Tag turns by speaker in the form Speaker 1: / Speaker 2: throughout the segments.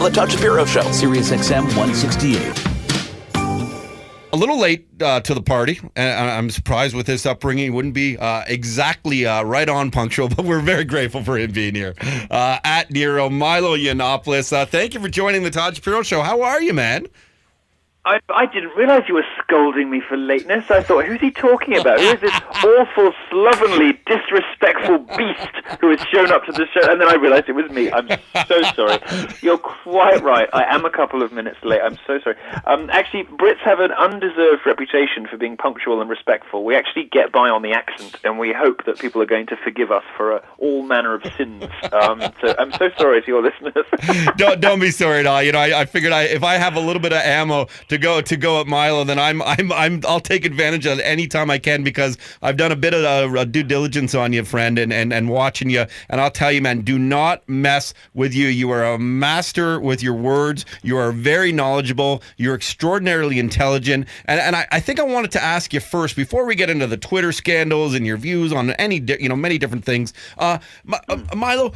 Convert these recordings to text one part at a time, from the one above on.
Speaker 1: The Todd Shapiro Show, SiriusXM 168.
Speaker 2: A little late to the party, and I'm surprised with his upbringing. He wouldn't be exactly right on punctual, but we're very grateful for him being here. At Nero, Milo Yiannopoulos, thank you for joining the Todd Shapiro Show. How are you, man?
Speaker 3: I didn't realize you were scolding me for lateness. I thought, who's he talking about? Who is this awful, slovenly, disrespectful beast who has shown up to the show? And then I realized it was me. I'm so sorry. You're quite right. I am a couple of minutes late. I'm so sorry. Actually, Brits have an undeserved reputation for being punctual and respectful. We actually get by on the accent, and we hope that people are going to forgive us for all manner of sins. So I'm so sorry to your listeners.
Speaker 2: Don't be sorry at all. You know, I figured if I have a little bit of ammo to go at Milo, then I'll take advantage of it any time I can, because I've done a bit of due diligence on you, friend, and watching you. And I'll tell you, man, do not mess with you. You are a master with your words. You are very knowledgeable. You're extraordinarily intelligent. And I think I wanted to ask you first, before we get into the Twitter scandals and your views on many different things. Milo,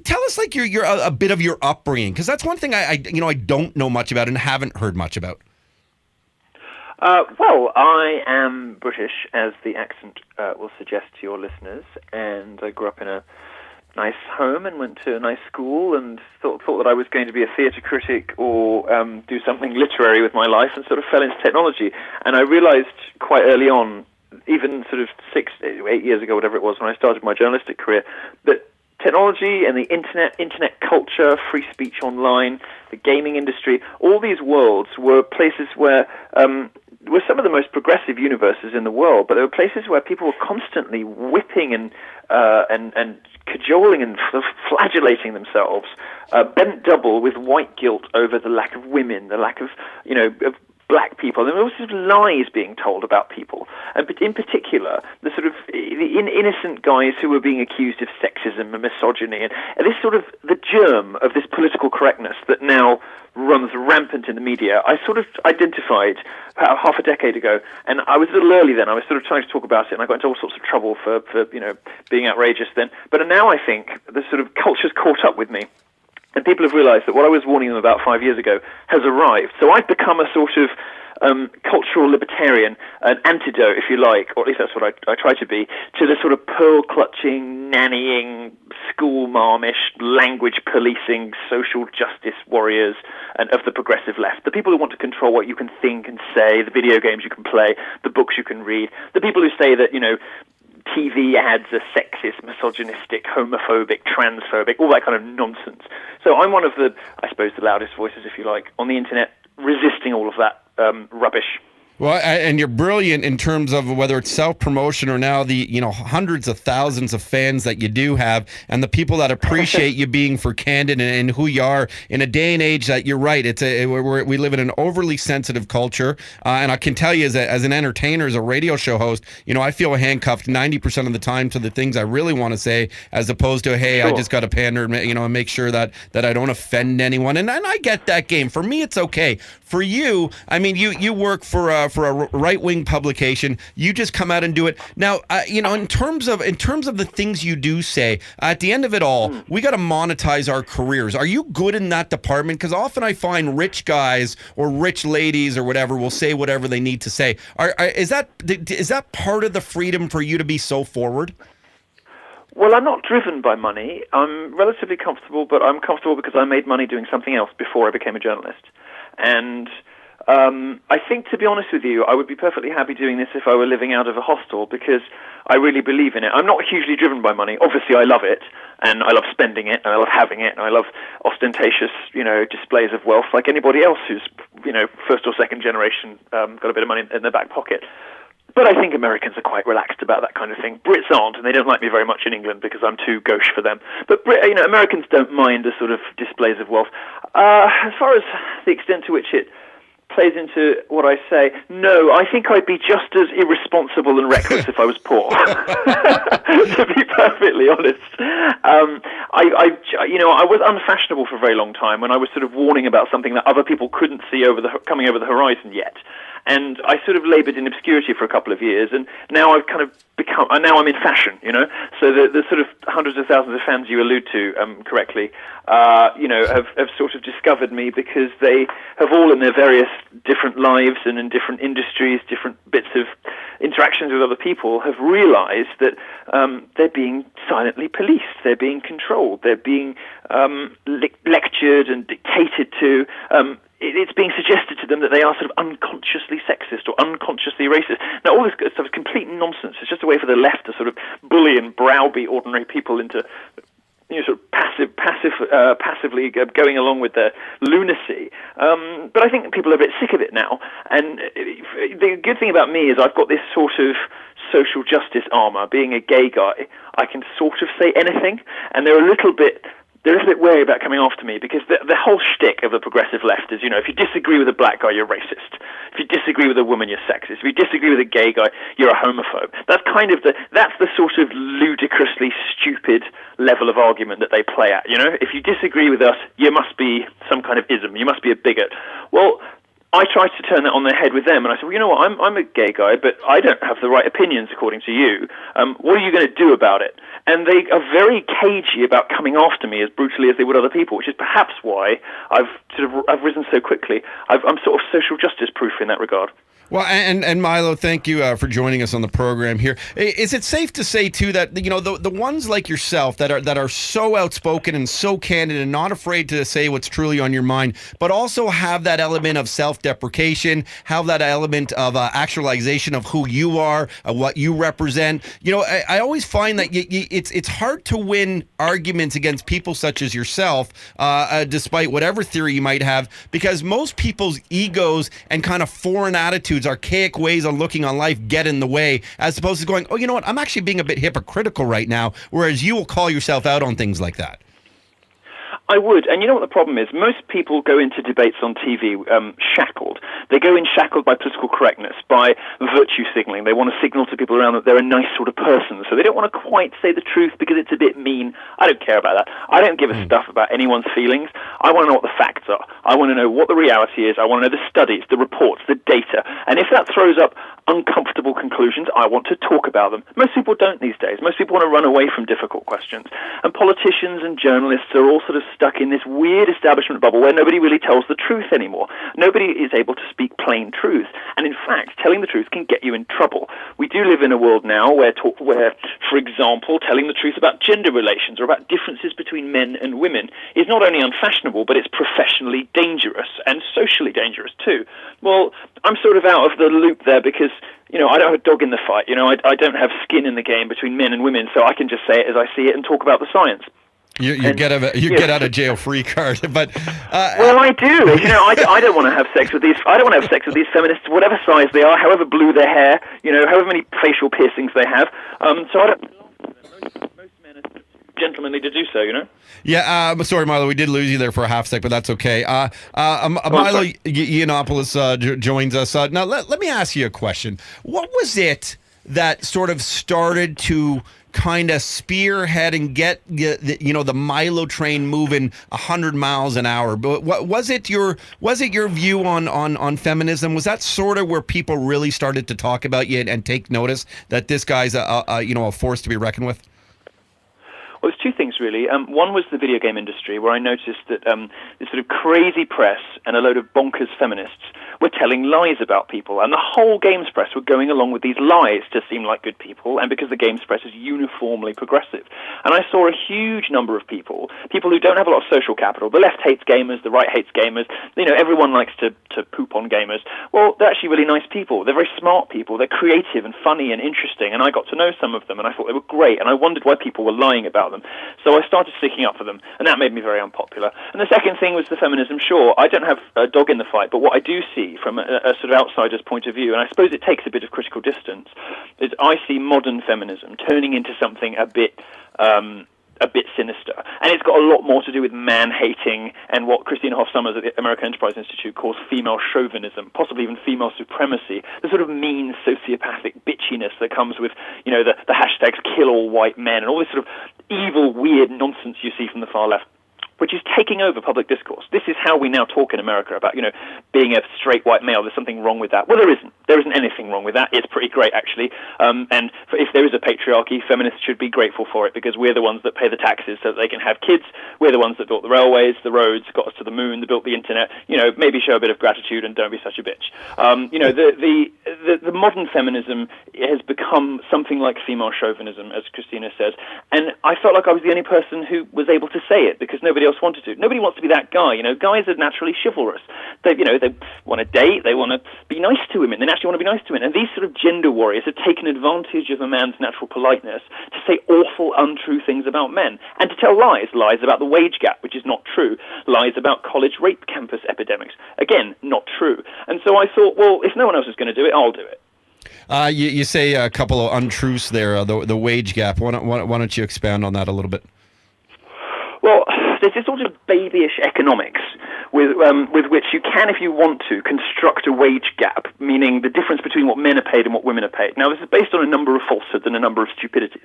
Speaker 2: tell us like your a bit of your upbringing, because that's one thing I don't know much about and haven't heard much about.
Speaker 3: Well, I am British, as the accent will suggest to your listeners, and I grew up in a nice home and went to a nice school, and thought that I was going to be a theatre critic or do something literary with my life, and sort of fell into technology. And I realized quite early on, even sort of 8 years ago, whatever it was, when I started my journalistic career, that technology and the internet culture, free speech online, the gaming industry, all these worlds were places where were some of the most progressive universes in the world, but there were places where people were constantly whipping and cajoling and flagellating themselves, bent double with white guilt over the lack of women, the lack of of black people. There were all sorts of lies being told about people, and in particular, the sort of innocent guys who were being accused of sexism and misogyny, and this sort of the germ of this political correctness that now runs rampant in the media. I sort of identified half a decade ago, and I was a little early then. I was sort of trying to talk about it, and I got into all sorts of trouble for being outrageous then. But now I think the sort of culture's caught up with me. And people have realized that what I was warning them about 5 years ago has arrived. So I've become a sort of cultural libertarian, an antidote, if you like, or at least that's what I try to be, to the sort of pearl-clutching, nannying, school-marmish, language-policing, social justice warriors and of the progressive left. The people who want to control what you can think and say, the video games you can play, the books you can read, the people who say that, TV ads are sexist, misogynistic, homophobic, transphobic, all that kind of nonsense. So I'm one of the loudest voices, if you like, on the internet, resisting all of that rubbish.
Speaker 2: Well, and you're brilliant in terms of whether it's self-promotion or now the hundreds of thousands of fans that you do have, and the people that appreciate you being for Candid and who you are in a day and age that you're right. We live in an overly sensitive culture, and I can tell you as an entertainer, as a radio show host, I feel handcuffed 90% of the time to the things I really want to say, as opposed to hey, sure, I just got to pander, and make sure that I don't offend anyone. And I get that game. For me, it's okay. For you, I mean, you work for a right-wing publication. You just come out and do it. Now, in terms of the things you do say, at the end of it all, we got to monetize our careers. Are you good in that department? Because often I find rich guys or rich ladies or whatever will say whatever they need to say. Is that part of the freedom for you to be so forward?
Speaker 3: Well, I'm not driven by money. I'm relatively comfortable, but I'm comfortable because I made money doing something else before I became a journalist. And I think, to be honest with you, I would be perfectly happy doing this if I were living out of a hostel, because I really believe in it. I'm not hugely driven by money. Obviously, I love it, and I love spending it, and I love having it, and I love ostentatious, displays of wealth like anybody else who's, first or second generation, got a bit of money in their back pocket. But I think Americans are quite relaxed about that kind of thing. Brits aren't, and they don't like me very much in England because I'm too gauche for them. But Americans don't mind the sort of displays of wealth. As far as the extent to which it plays into what I say, no, I think I'd be just as irresponsible and reckless if I was poor. To be perfectly honest, I was unfashionable for a very long time when I was sort of warning about something that other people couldn't see coming over the horizon yet. And I sort of laboured in obscurity for a couple of years, and now I've kind of now I'm in fashion, you know. So the sort of hundreds of thousands of fans you allude to correctly, you know, have sort of discovered me because they have all in their various different lives and in different industries, different bits of interactions with other people, have realised that they're being silently policed, they're being controlled, they're being lectured and dictated to. It's being suggested to them that they are sort of unconsciously sexist or unconsciously racist. Now, all this stuff is complete nonsense. It's just a way for the left to sort of bully and browbeat ordinary people into, you know, sort of passively going along with their lunacy. But I think people are a bit sick of it now. And the good thing about me is I've got this sort of social justice armor. Being a gay guy, I can sort of say anything, and they're a little bit wary about coming after me because the whole shtick of the progressive left is, you know, if you disagree with a black guy, you're racist. If you disagree with a woman, you're sexist. If you disagree with a gay guy, you're a homophobe. That's kind of that's the sort of ludicrously stupid level of argument that they play at, you know? If you disagree with us, you must be some kind of ism. You must be a bigot. Well, I tried to turn that on their head with them, and I said, well, you know what, I'm a gay guy, but I don't have the right opinions according to you. What are you going to do about it? And they are very cagey about coming after me as brutally as they would other people, which is perhaps why I've risen so quickly. I'm sort of social justice proof in that regard.
Speaker 2: Well, and Milo, thank you for joining us on the program here. Is it safe to say too that, you know, the ones like yourself that are so outspoken and so candid and not afraid to say what's truly on your mind, but also have that element of self-deprecation, have that element of actualization of who you are, what you represent? You know, I always find that it's hard to win arguments against people such as yourself, despite whatever theory you might have, because most people's egos and kind of foreign attitudes, archaic ways of looking on life get in the way, as opposed to going, oh, you know what, I'm actually being a bit hypocritical right now, whereas you will call yourself out on things like that.
Speaker 3: I would, and you know what the problem is? Most people go into debates on TV shackled. They go in shackled by political correctness, by virtue signaling. They want to signal to people around that they're a nice sort of person, so they don't want to quite say the truth because it's a bit mean. I don't care about that. I don't give a stuff about anyone's feelings. I want to know what the facts are. I want to know what the reality is. I want to know the studies, the reports, the data. And if that throws up uncomfortable conclusions, I want to talk about them. Most people don't these days. Most people want to run away from difficult questions. And politicians and journalists are all sort of stuck in this weird establishment bubble where nobody really tells the truth anymore. Nobody is able to speak plain truth. And in fact, telling the truth can get you in trouble. We do live in a world now where, for example, telling the truth about gender relations or about differences between men and women is not only unfashionable, but it's professionally dangerous and socially dangerous too. Well, I'm sort of out of the loop there because, you know, I don't have a dog in the fight. You know, I don't have skin in the game between men and women, so I can just say it as I see it and talk about the science.
Speaker 2: You get out of jail free card, but
Speaker 3: well, I do. You know, I don't want to have sex with these. I don't want to have sex with these feminists, whatever size they are, however blue their hair, you know, however many facial piercings they have. So I don't. Most men are too gentlemanly to do so, you know.
Speaker 2: Yeah, sorry, Milo, we did lose you there for a half sec, but that's okay. Milo Yiannopoulos joins us. Now, let me ask you a question. What was it that sort of started to kind of spearhead and get the Milo train moving 100 miles an hour? But was it your view on feminism? Was that sort of where people really started to talk about you and take notice that this guy's a force to be reckoned with?
Speaker 3: Well, there's two things, really. One was the video game industry, where I noticed that this sort of crazy press and a load of bonkers feminists were telling lies about people, and the whole games press were going along with these lies to seem like good people, and because the games press is uniformly progressive. And I saw a huge number of people who don't have a lot of social capital. The left hates gamers, the right hates gamers. You know, everyone likes to poop on gamers. Well, they're actually really nice people. They're very smart people. They're creative and funny and interesting, and I got to know some of them, and I thought they were great, and I wondered why people were lying about them. So I started sticking up for them, and that made me very unpopular. And the second thing was the feminism. Sure, I don't have a dog in the fight, but what I do see from a sort of outsider's point of view, and I suppose it takes a bit of critical distance, is I see modern feminism turning into something a bit sinister. And it's got a lot more to do with man-hating and what Christina Hoff Sommers at the American Enterprise Institute calls female chauvinism, possibly even female supremacy, the sort of mean sociopathic bitchiness that comes with, you know, the hashtags kill all white men and all this sort of evil, weird nonsense you see from the far left. which is taking over public discourse. This is how we now talk in America about, being a straight white male. There's something wrong with that. Well, there isn't. There isn't anything wrong with that. It's pretty great, actually. And if there is a patriarchy, feminists should be grateful for it, because we're the ones that pay the taxes so that they can have kids. We're the ones that built the railways, the roads, got us to the moon, that built the internet. Maybe show a bit of gratitude and don't be such a bitch. The modern feminism has become something like female chauvinism, as Christina says, and I felt like I was the only person who was able to say it because nobody else wanted to. Nobody wants to be that guy. Guys are naturally chivalrous. They want to date. They want to be nice to women. They naturally want to be nice to women. And these sort of gender warriors have taken advantage of a man's natural politeness to say awful, untrue things about men and to tell lies about the wage gap, which is not true, lies about college rape campus epidemics, again, not true. And so I thought, well, if no one else is going to do it, I'll do it.
Speaker 2: You say a couple of untruths there, the wage gap. Why don't you expand on that a little bit?
Speaker 3: Well, there's this sort of babyish economics with which you can, if you want to, construct a wage gap, meaning the difference between what men are paid and what women are paid. Now, this is based on a number of falsehoods and a number of stupidities.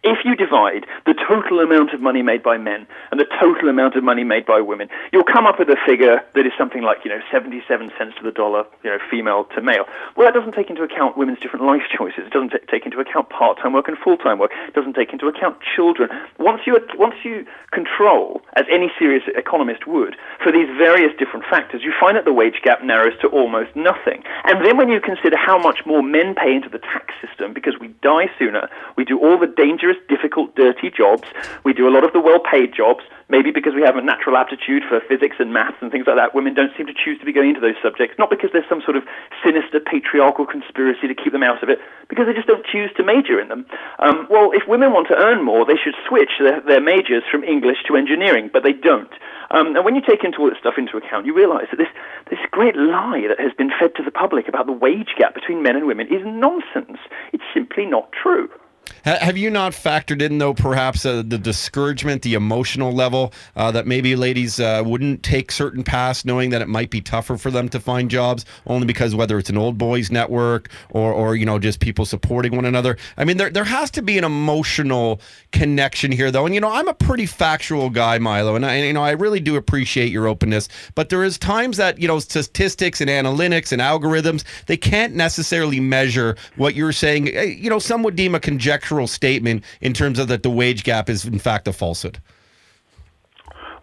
Speaker 3: If you divide the total amount of money made by men and the total amount of money made by women, you'll come up with a figure that is something like, 77 cents to the dollar, female to male. Well, that doesn't take into account women's different life choices. It doesn't take into account part-time work and full-time work. It doesn't take into account children. Once you control, as any serious economist would, for these various different factors, you find that the wage gap narrows to almost nothing. And then when you consider how much more men pay into the tax system because we die sooner, we do all the dangerous, difficult, dirty jobs, we do a lot of the well-paid jobs, maybe because we have a natural aptitude for physics and maths and things like that. Women don't seem to choose to be going into those subjects, not because there's some sort of sinister patriarchal conspiracy to keep them out of it, because they just don't choose to major in them. Well, if women want to earn more, they should switch their majors from English to engineering, but they don't. And when you take all this stuff into account, you realize that this great lie that has been fed to the public about the wage gap between men and women is nonsense. It's simply not true.
Speaker 2: Have you not factored in, though, perhaps the discouragement, the emotional level, that maybe ladies wouldn't take certain paths knowing that it might be tougher for them to find jobs, only because whether it's an old boys network or just people supporting one another? I mean, there has to be an emotional connection here, though. And, I'm a pretty factual guy, Milo, and I really do appreciate your openness. But there is times that, statistics and analytics and algorithms, they can't necessarily measure what you're saying. Some would deem a conjectural statement in terms of that the wage gap is in fact a falsehood.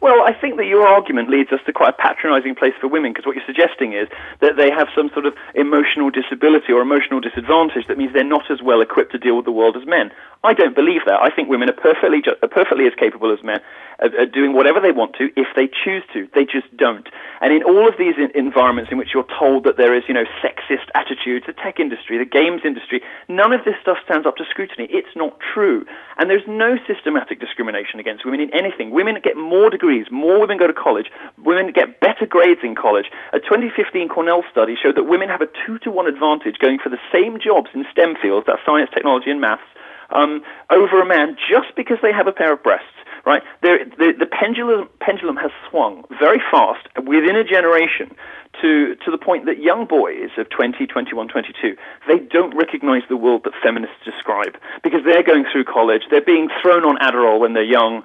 Speaker 3: Well, I think that your argument leads us to quite a patronizing place for women, because what you're suggesting is that they have some sort of emotional disability or emotional disadvantage that means they're not as well equipped to deal with the world as men. I don't believe that. I think women are perfectly as capable as men at doing whatever they want to if they choose to. They just don't. And in all of these environments in which you're told that there is, sexist attitudes, the tech industry, the games industry, none of this stuff stands up to scrutiny. It's not true. And there's no systematic discrimination against women in anything. Women get more degrees, more women go to college, women get better grades in college. A 2015 Cornell study showed that women have a 2-to-1 advantage going for the same jobs in STEM fields, that's science, technology, and maths, over a man just because they have a pair of breasts. Right? The pendulum has swung very fast within a generation to the point that young boys of 20, 21, 22, they don't recognize the world that feminists describe because they're going through college. They're being thrown on Adderall when they're young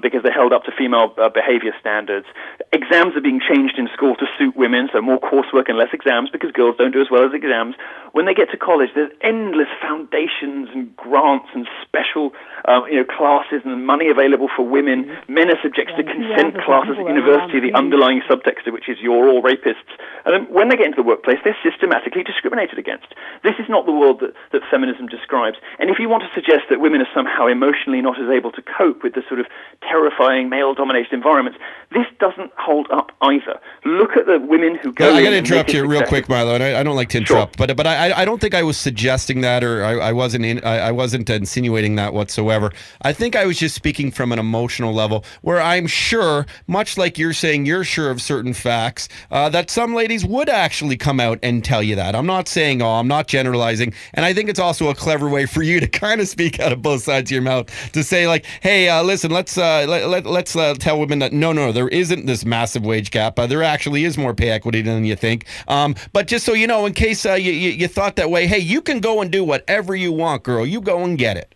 Speaker 3: because they're held up to female behavior standards. Exams are being changed in school to suit women, so more coursework and less exams because girls don't do as well as exams. When they get to college, there's endless foundations and grants and special classes and money available for women. Men are subjected to consent classes at university, the underlying subtext of which is you're all rapists. And then when they get into the workplace, they're systematically discriminated against. This is not the world that feminism describes. And if you want to suggest that women are somehow emotionally not as able to cope with the sort of terrifying male-dominated environments, this doesn't hold up either. Look at the women who go.
Speaker 2: I got to interrupt you real quick, Milo, and I don't like to interrupt,
Speaker 3: sure.
Speaker 2: but I don't think I was suggesting that, or I wasn't insinuating that whatsoever. I think I was just speaking from an emotional level, where I'm sure, much like you're saying, you're sure of certain facts, that some ladies would actually come out and tell you that. I'm not saying I'm not generalizing, and I think it's also a clever way for you to kind of speak out of both sides of your mouth to say, like, hey, listen, let's tell women that no, there isn't this massive wage gap. There actually is more pay equity than you think. But just so you know, in case you thought that way, hey, you can go and do whatever you want, girl. You go and get it.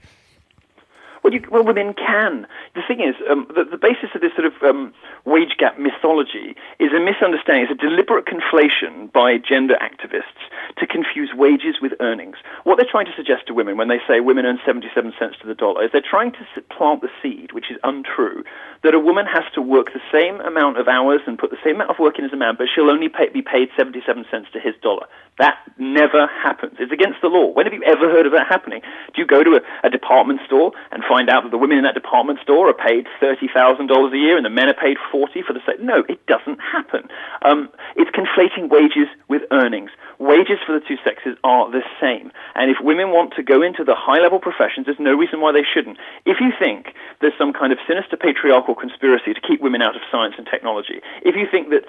Speaker 3: Well, women can. the thing is, the basis of this sort of wage gap mythology is a misunderstanding. It's a deliberate conflation by gender activists to confuse wages with earnings. What they're trying to suggest to women when they say women earn 77 cents to the dollar is they're trying to plant the seed, which is untrue, that a woman has to work the same amount of hours and put the same amount of work in as a man, but she'll only be paid 77 cents to his dollar. That never happens. It's against the law. When have you ever heard of that happening? Do you go to a department store and find out that the women in that department store are paid $30,000 a year and the men are paid $40 for the same? No, it doesn't happen. It's conflating wages with earnings. Wages for the two sexes are the same. And if women want to go into the high-level professions, there's no reason why they shouldn't. If you think there's some kind of sinister patriarchal conspiracy to keep women out of science and technology, if you think that,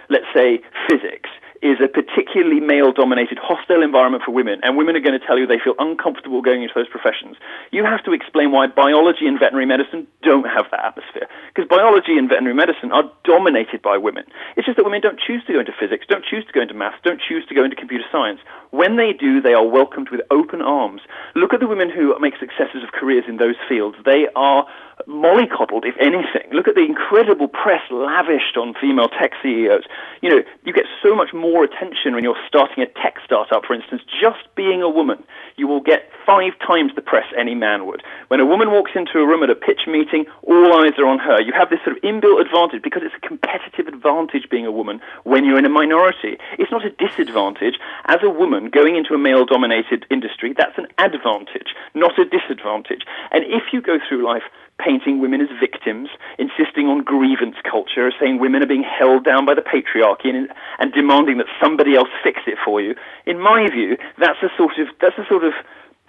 Speaker 3: let's say, physics is a particularly male-dominated, hostile environment for women, and women are going to tell you they feel uncomfortable going into those professions, you have to explain why biology and veterinary medicine don't have that atmosphere. Because biology and veterinary medicine are dominated by women. It's just that women don't choose to go into physics, don't choose to go into maths, don't choose to go into computer science. When they do, they are welcomed with open arms. Look at the women who make successes of careers in those fields. They are mollycoddled, if anything. Look at the incredible press lavished on female tech CEOs. You know, you get so much more attention when you're starting a tech startup, for instance. Just being a woman, you will get 5 times the press any man would. When a woman walks into a room at a pitch meeting, all eyes are on her. You have this sort of inbuilt advantage because it's a competitive advantage being a woman when you're in a minority. It's not a disadvantage. As a woman going into a male-dominated industry, that's an advantage, not a disadvantage. And if you go through life painting women as victims, insisting on grievance culture, saying women are being held down by the patriarchy and demanding that somebody else fix it for you, in my view, that's a sort of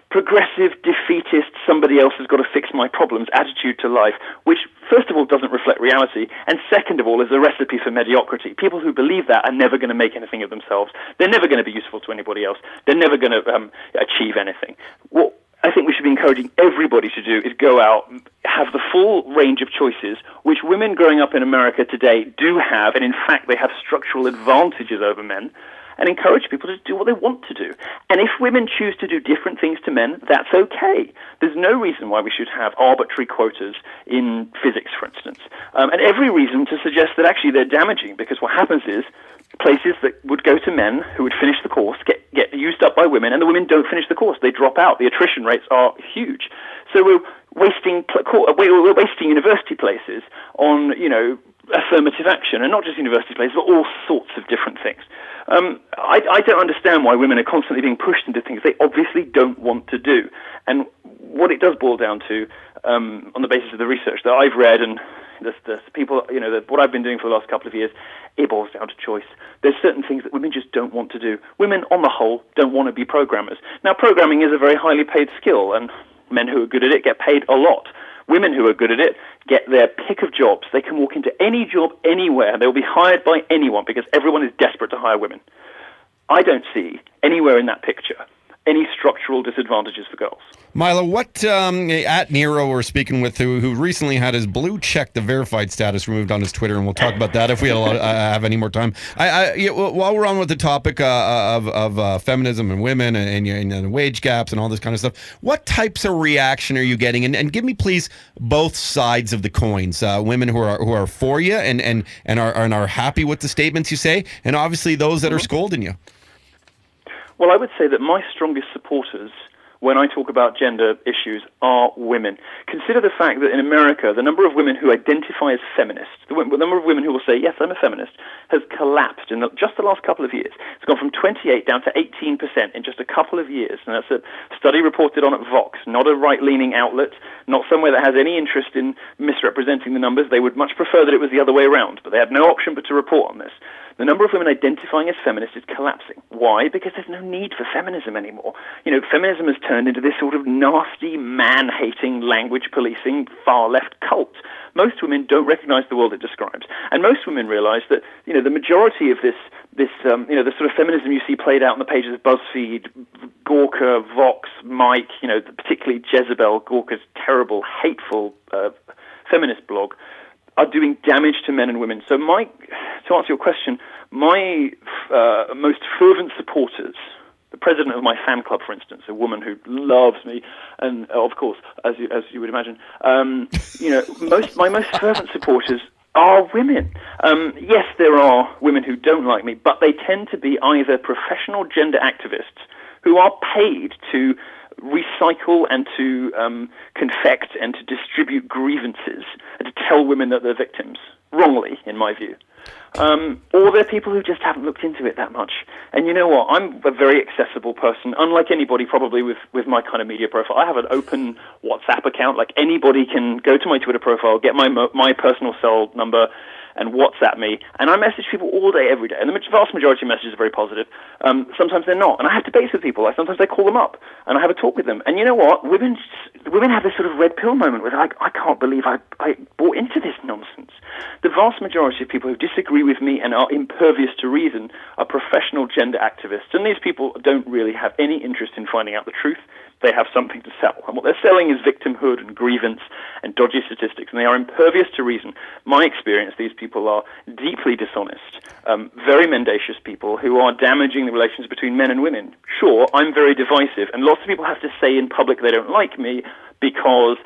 Speaker 3: progressive, defeatist, somebody else has got to fix my problems attitude to life, which, first of all, doesn't reflect reality, and second of all, is a recipe for mediocrity. People who believe that are never going to make anything of themselves. They're never going to be useful to anybody else. They're never going to achieve anything. What I think we should be encouraging everybody to do is go out, have the full range of choices, which women growing up in America today do have, and in fact they have structural advantages over men, and encourage people to do what they want to do. And if women choose to do different things to men, that's okay. There's no reason why we should have arbitrary quotas in physics, for instance. And every reason to suggest that actually they're damaging, because what happens is places that would go to men who would finish the course get used up by women, and the women don't finish the course. They drop out. The attrition rates are huge. So we're wasting university places on, affirmative action, and not just university places, but all sorts of different things. I don't understand why women are constantly being pushed into things they obviously don't want to do. And what it does boil down to, on the basis of the research that I've read and the people, what I've been doing for the last couple of years, it boils down to choice. There's certain things that women just don't want to do. Women, on the whole, don't want to be programmers. Now, programming is a very highly paid skill, and men who are good at it get paid a lot. Women who are good at it get their pick of jobs. They can walk into any job anywhere. They'll be hired by anyone because everyone is desperate to hire women. I don't see anywhere in that picture any structural disadvantages for girls.
Speaker 2: Milo, what at Nero we're speaking with, who recently had his blue check, the verified status, removed on his Twitter, and we'll talk about that if we have any more time. While we're on with the topic of feminism and women and wage gaps and all this kind of stuff, what types of reaction are you getting? And give me, please, both sides of the coins. Women who are for you and are happy with the statements you say, and obviously those that are scolding you.
Speaker 3: Well, I would say that my strongest supporters, when I talk about gender issues, are women. Consider the fact that in America, the number of women who identify as feminists, the number of women who will say, yes, I'm a feminist, has collapsed in just the last couple of years. It's gone from 28 down to 18% in just a couple of years. And that's a study reported on at Vox, not a right-leaning outlet, not somewhere that has any interest in misrepresenting the numbers. They would much prefer that it was the other way around, but they had no option but to report on this. The number of women identifying as feminists is collapsing. Why? Because there's no need for feminism anymore. Feminism has turned into this sort of nasty, man-hating, language-policing, far-left cult. Most women don't recognize the world it describes. And most women realize that, the majority of this the sort of feminism you see played out on the pages of BuzzFeed, Gawker, Vox, Mike, particularly Jezebel, Gawker's terrible, hateful feminist blog, are doing damage to men and women. So to answer your question, my most fervent supporters, the president of my fan club, for instance, a woman who loves me, and of course, as you would imagine, my most fervent supporters are women. Yes, there are women who don't like me, but they tend to be either professional gender activists who are paid to recycle and to confect and to distribute grievances and to tell women that they're victims, wrongly, in my view. Or they're people who just haven't looked into it that much. And you know what? I'm a very accessible person, unlike anybody probably with my kind of media profile. I have an open WhatsApp account. Like, anybody can go to my Twitter profile, get my personal cell number, and WhatsApp me, and I message people all day, every day. And the vast majority of messages are very positive. Sometimes they're not. And I have debates with people. Sometimes I call them up, and I have a talk with them. And you know what? Women have this sort of red pill moment where they're like, I can't believe I bought into this nonsense. The vast majority of people who disagree with me and are impervious to reason are professional gender activists. And these people don't really have any interest in finding out the truth. They have something to sell. And what they're selling is victimhood and grievance and dodgy statistics, and they are impervious to reason. My experience, these people are deeply dishonest, very mendacious people who are damaging the relations between men and women. Sure, I'm very divisive, and lots of people have to say in public they don't like me because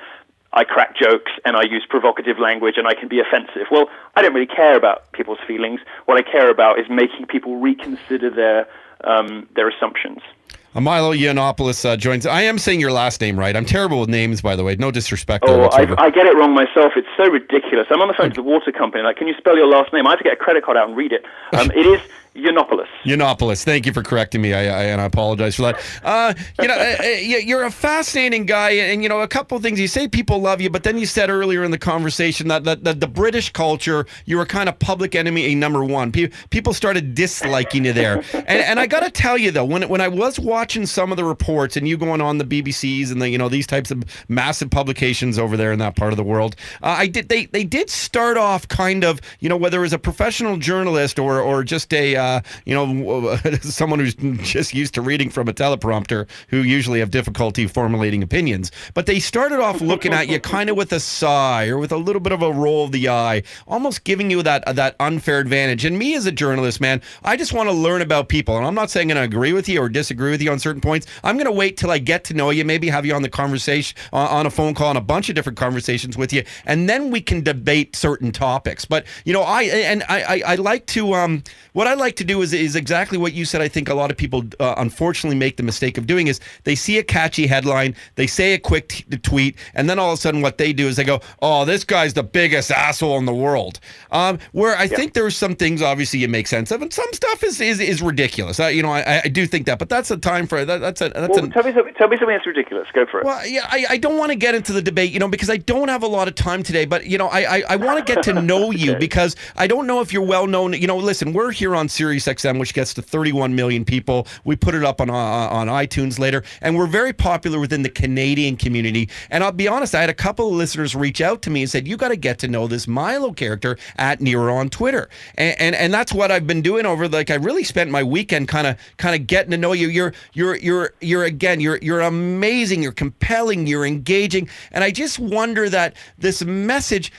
Speaker 3: I crack jokes and I use provocative language and I can be offensive. Well, I don't really care about people's feelings. What I care about is making people reconsider their assumptions.
Speaker 2: Milo Yiannopoulos joins. I am saying your last name right. I'm terrible with names, by the way. No disrespect.
Speaker 3: Oh, I get it wrong myself. It's so ridiculous. I'm on the phone to the water company. Like, can you spell your last name? I have to get a credit card out and read it. It is Yiannopoulos.
Speaker 2: Yiannopoulos. Thank you for correcting me. and I apologize for that. You're a fascinating guy, and a couple of things. You say people love you, but then you said earlier in the conversation that the British culture, you were kind of public enemy number one. People started disliking you there, and I got to tell you though, when I was watching some of the reports and you going on the BBCs and these types of massive publications over there in that part of the world, they did start off kind of whether it was a professional journalist or just a someone who's just used to reading from a teleprompter, who usually have difficulty formulating opinions. But they started off looking at you kind of with a sigh or with a little bit of a roll of the eye, almost giving you that unfair advantage. And me as a journalist, man, I just want to learn about people. And I'm not saying I'm going to agree with you or disagree with you on certain points. I'm going to wait till I get to know you, maybe have you on the conversation, on a phone call, on a bunch of different conversations with you, and then we can debate certain topics. But I like to what I like to do is exactly what you said. I think a lot of people unfortunately make the mistake of doing is they see a catchy headline, they say a quick tweet, and then all of a sudden what they do is they go, oh, this guy's the biggest asshole in the world. Where I think there are some things obviously you make sense of, and some stuff is ridiculous. I do think that, but that's a time for that. Tell me
Speaker 3: something that's ridiculous. Go for it.
Speaker 2: Well, yeah, I don't want to get into the debate, because I don't have a lot of time today, but I want to get to know you okay. Because I don't know if you're well known. Listen, we're here on SiriusXM, which gets to 31 million people. We put it up on iTunes later, and we're very popular within the Canadian community. And I'll be honest, I had a couple of listeners reach out to me and said, you got to get to know this Milo character at Nero on Twitter. And that's what I've been doing over, I really spent my weekend kind of getting to know you. You're amazing, you're compelling, you're engaging. And I just wonder that this message,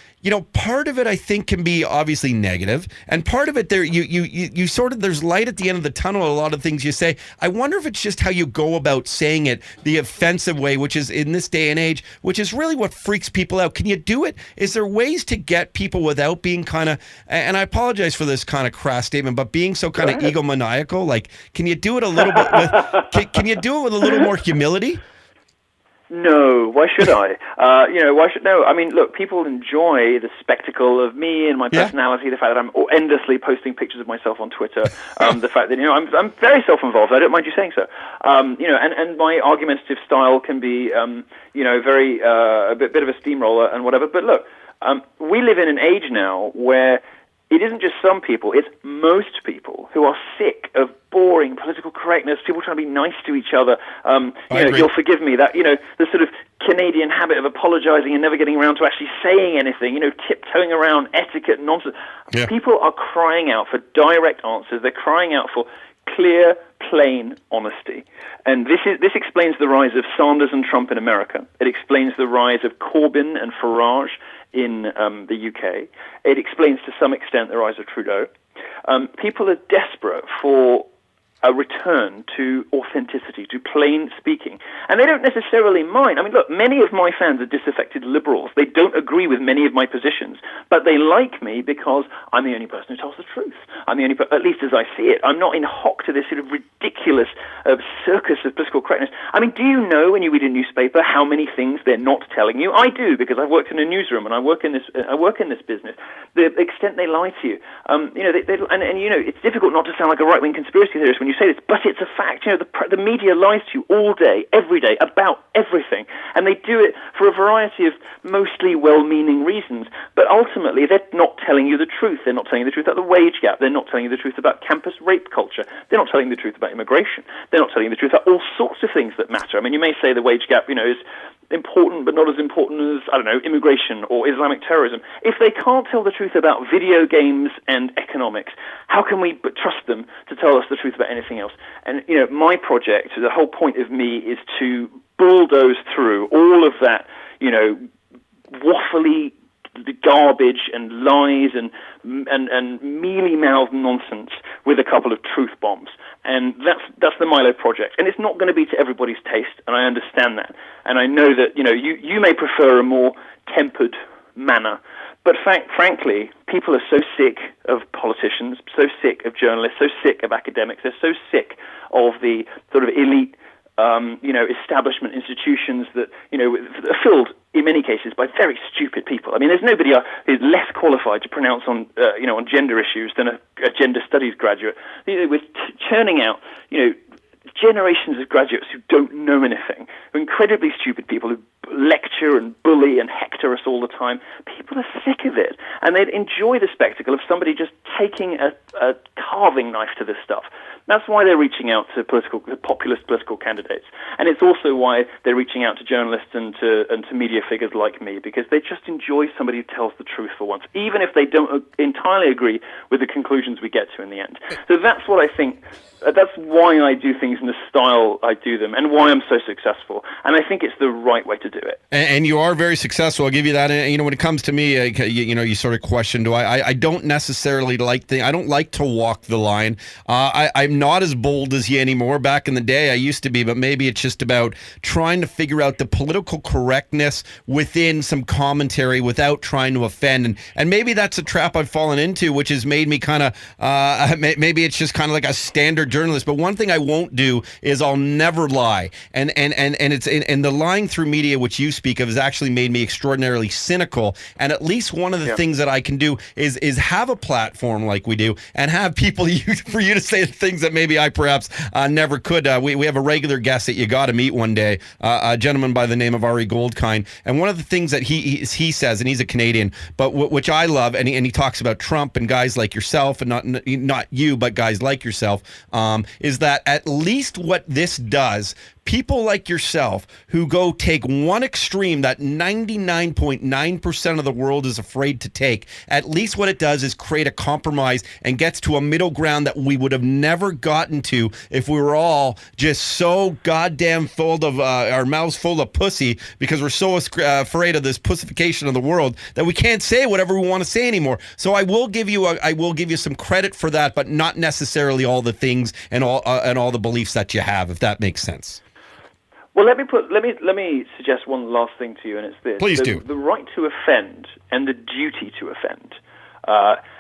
Speaker 2: part of it I think can be obviously negative, and part of it there you sort of, there's light at the end of the tunnel. A lot of things you say, I wonder if it's just how you go about saying it, the offensive way, which is in this day and age, which is really what freaks people out. Can you do it? Is there ways to get people without being kind of, and I apologize for this kind of crass statement, but being so kind of egomaniacal? Like, can you do it a little bit with, can you do it with a little more humility?
Speaker 3: No, why should I? No, I mean, look, people enjoy the spectacle of me and my personality, the fact that I'm endlessly posting pictures of myself on Twitter, the fact that, I'm very self-involved. I don't mind you saying so. And my argumentative style can be, very, a bit of a steamroller and whatever. But look, we live in an age now where it isn't just some people, it's most people who are sick of boring political correctness, people trying to be nice to each other. You'll forgive me that, the sort of Canadian habit of apologizing and never getting around to actually saying anything, tiptoeing around etiquette and nonsense. Yeah. People are crying out for direct answers. They're crying out for clear, plain honesty. And this explains the rise of Sanders and Trump in America. It explains the rise of Corbyn and Farage in the UK. It explains to some extent the rise of Trudeau. People are desperate for a return to authenticity, to plain speaking. And they don't necessarily mind. I mean, look, many of my fans are disaffected liberals. They don't agree with many of my positions, but they like me because I'm the only person who tells the truth. I'm the only, at least as I see it. I'm not in hock to this sort of ridiculous circus of political correctness. I mean, do you know when you read a newspaper how many things they're not telling you? I do, because I've worked in a newsroom and I work in this business. The extent they lie to you, you know, and you know, it's difficult not to sound like a right-wing conspiracy theorist when you say this, but it's a fact. You know, the media lies to you all day, every day, about everything, and they do it for a variety of mostly well-meaning reasons. But ultimately, they're not telling you the truth. They're not telling you the truth about the wage gap. They're not telling you the truth about campus rape culture. They're not telling you the truth about immigration. They're not telling you the truth about all sorts of things that matter. I mean, you may say the wage gap, you know, is important, but not as important as, I don't know, immigration or Islamic terrorism. If they can't tell the truth about video games and economics, how can we trust them to tell us the truth about anything else? And, you know, my project, the whole point of me is to bulldoze through all of that, you know, waffly garbage and lies and mealy-mouthed nonsense with a couple of truth bombs. And that's the Milo project. And it's not going to be to everybody's taste, and I understand that. And I know that, you know, you may prefer a more tempered manner. But frankly, people are so sick of politicians, so sick of journalists, so sick of academics. They're so sick of the sort of elite, you know, establishment institutions that, you know, are filled in many cases by very stupid people. I mean, there's nobody who's less qualified to pronounce on, you know, on gender issues than a gender studies graduate. You know, we're churning out, you know, generations of graduates who don't know anything, who are incredibly stupid people who lecture and bully and hector us all the time. People are sick of it, and they'd enjoy the spectacle of somebody just taking a carving knife to this stuff. That's why they're reaching out to populist political candidates, and it's also why they're reaching out to journalists and to media figures like me, because they just enjoy somebody who tells the truth for once, even if they don't entirely agree with the conclusions we get to in the end. So that's what I think. That's why I do things in the style I do them, and why I'm so successful. And I think it's the right way to do it.
Speaker 2: And you are very successful. I'll give you that. And, you know, when it comes to me, you know, you sort of question, I don't necessarily I don't like to walk the line. I'm not as bold as you anymore. Back in the day, I used to be, but maybe it's just about trying to figure out the political correctness within some commentary without trying to offend. And maybe that's a trap I've fallen into, which has made me kind of, maybe it's just kind of like a standard journalist. But one thing I won't do is I'll never lie. And the lying through media, which you speak of, has actually made me extraordinarily cynical. And at least one of the things that I can do is have a platform like we do and have people for you to say the things that maybe I perhaps never could. We have a regular guest that you got to meet one day, a gentleman by the name of Ari Goldkind. And one of the things that he says, and he's a Canadian, but which I love, and he talks about Trump and guys like yourself, and not you, but guys like yourself, is that at least what this does, people like yourself who go take one extreme that 99.9% of the world is afraid to take, at least what it does is create a compromise and gets to a middle ground that we would have never gotten to if we were all just so goddamn full of our mouths full of pussy, because we're so afraid of this pussification of the world that we can't say whatever we want to say anymore. So I will give you some credit for that, but not necessarily all the things and all the beliefs that you have, if that makes sense.
Speaker 3: Well, let me suggest one last thing to you, and it's this.
Speaker 2: Please do.
Speaker 3: The right to offend and the duty to offend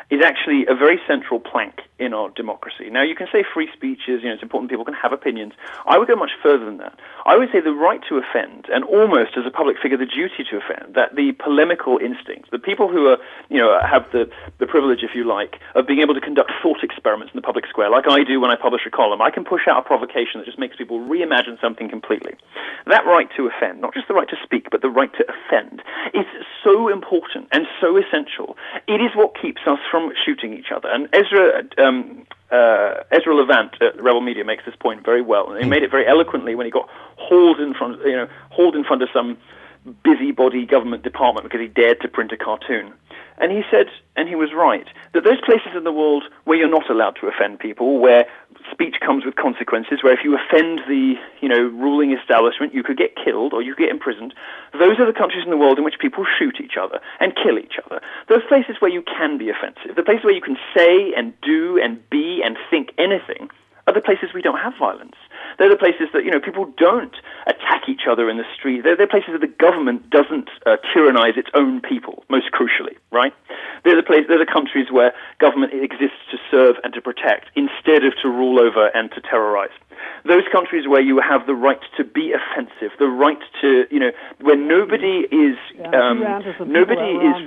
Speaker 3: is actually a very central plank in our democracy. Now, you can say free speech is, you know, it's important people can have opinions. I would go much further than that. I would say the right to offend, and almost as a public figure, the duty to offend, that the polemical instinct, the people who are, you know, have the privilege, if you like, of being able to conduct thought experiments in the public square, like I do when I publish a column. I can push out a provocation that just makes people reimagine something completely. That right to offend, not just the right to speak, but the right to offend, is so important and so essential. It is what keeps us from shooting each other. And Ezra Levant at Rebel Media makes this point very well, and he made it very eloquently when he got hauled in front of some busybody government department because he dared to print a cartoon. And he said, and he was right, that those places in the world where you're not allowed to offend people, where speech comes with consequences, where if you offend the, you know, ruling establishment, you could get killed or you could get imprisoned, those are the countries in the world in which people shoot each other and kill each other. Those places where you can be offensive, the places where you can say and do and be and think anything, are the places we don't have violence. They're the places that, people don't attack each other in the street. They're the places that the government doesn't tyrannize its own people, most crucially, right? They're the countries where government exists to serve and to protect instead of to rule over and to terrorize. Those countries where you have the right to be offensive, the right to, where nobody is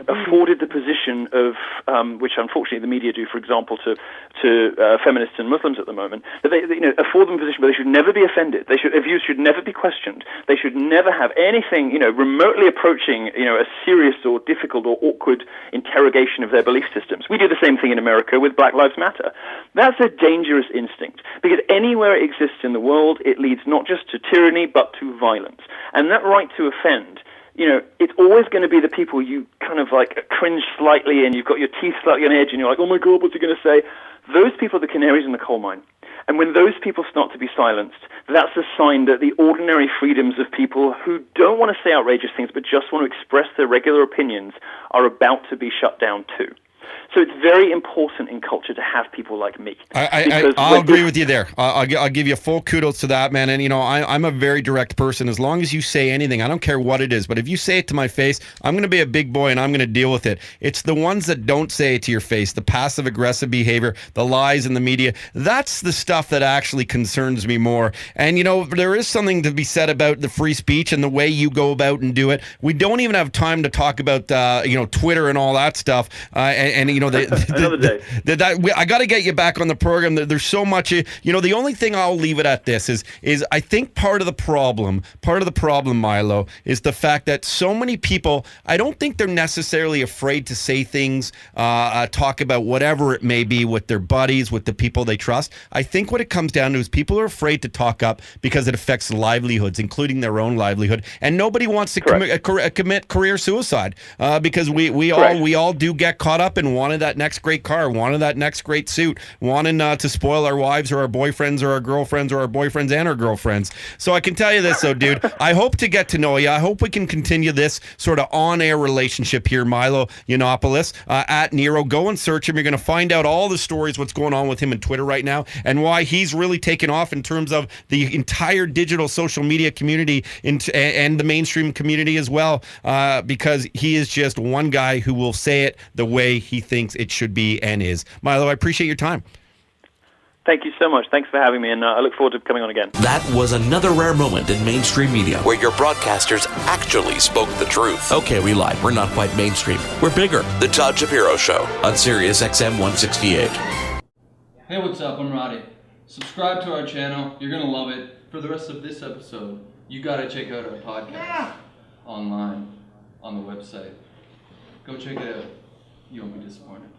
Speaker 3: afforded the position of, which unfortunately the media do, for example, to feminists and Muslims at the moment, that they afford them a position where they should never be offended. Their views should never be questioned. They should never have anything, remotely approaching, a serious or difficult or awkward interrogation of their belief systems. We do the same thing in America with Black Lives Matter. That's a dangerous instinct, because anywhere it exists in the world, it leads not just to tyranny, but to violence. And that right to offend, it's always going to be the people you kind of like cringe slightly and you've got your teeth slightly on edge and you're like, oh my God, what's he going to say? Those people are the canaries in the coal mine. And when those people start to be silenced, that's a sign that the ordinary freedoms of people who don't want to say outrageous things but just want to express their regular opinions are about to be shut down too. So it's very important in culture to have people like me.
Speaker 2: I'll agree with you there. I'll give you full kudos to that, man. And, I'm a very direct person. As long as you say anything, I don't care what it is. But if you say it to my face, I'm going to be a big boy and I'm going to deal with it. It's the ones that don't say it to your face, the passive-aggressive behavior, the lies in the media. That's the stuff that actually concerns me more. And, there is something to be said about the free speech and the way you go about and do it. We don't even have time to talk about, Twitter and all that stuff. Another day. I got to get you back on the program. There's so much. The only thing I'll leave it at this is I think part of the problem, Milo, is the fact that so many people, I don't think they're necessarily afraid to say things, talk about whatever it may be with their buddies, with the people they trust. I think what it comes down to is people are afraid to talk up because it affects livelihoods, including their own livelihood, and nobody wants to commit career suicide because we all do get caught up in wanting that next great car, wanting that next great suit, wanting to spoil our wives or our boyfriends or our girlfriends or our boyfriends and our girlfriends. So I can tell you this, though, dude, I hope to get to know you. I hope we can continue this sort of on-air relationship here, Milo Yiannopoulos, at Nero. Go and search him. You're going to find out all the stories, what's going on with him on Twitter right now, and why he's really taken off in terms of the entire digital social media community and the mainstream community as well, because he is just one guy who will say it the way he thinks it should be and is. Milo, I appreciate your time.
Speaker 3: Thank you so much. Thanks for having me, and I look forward to coming on again.
Speaker 1: That was another rare moment in mainstream media where your broadcasters actually spoke the truth. Okay, we lied. We're not quite mainstream. We're bigger. The Todd Shapiro Show on SiriusXM 168.
Speaker 4: Hey, what's up? I'm Roddy. Subscribe to our channel. You're going to love it. For the rest of this episode, you got to check out our podcast online on the website. Go check it out. You won't be disappointed.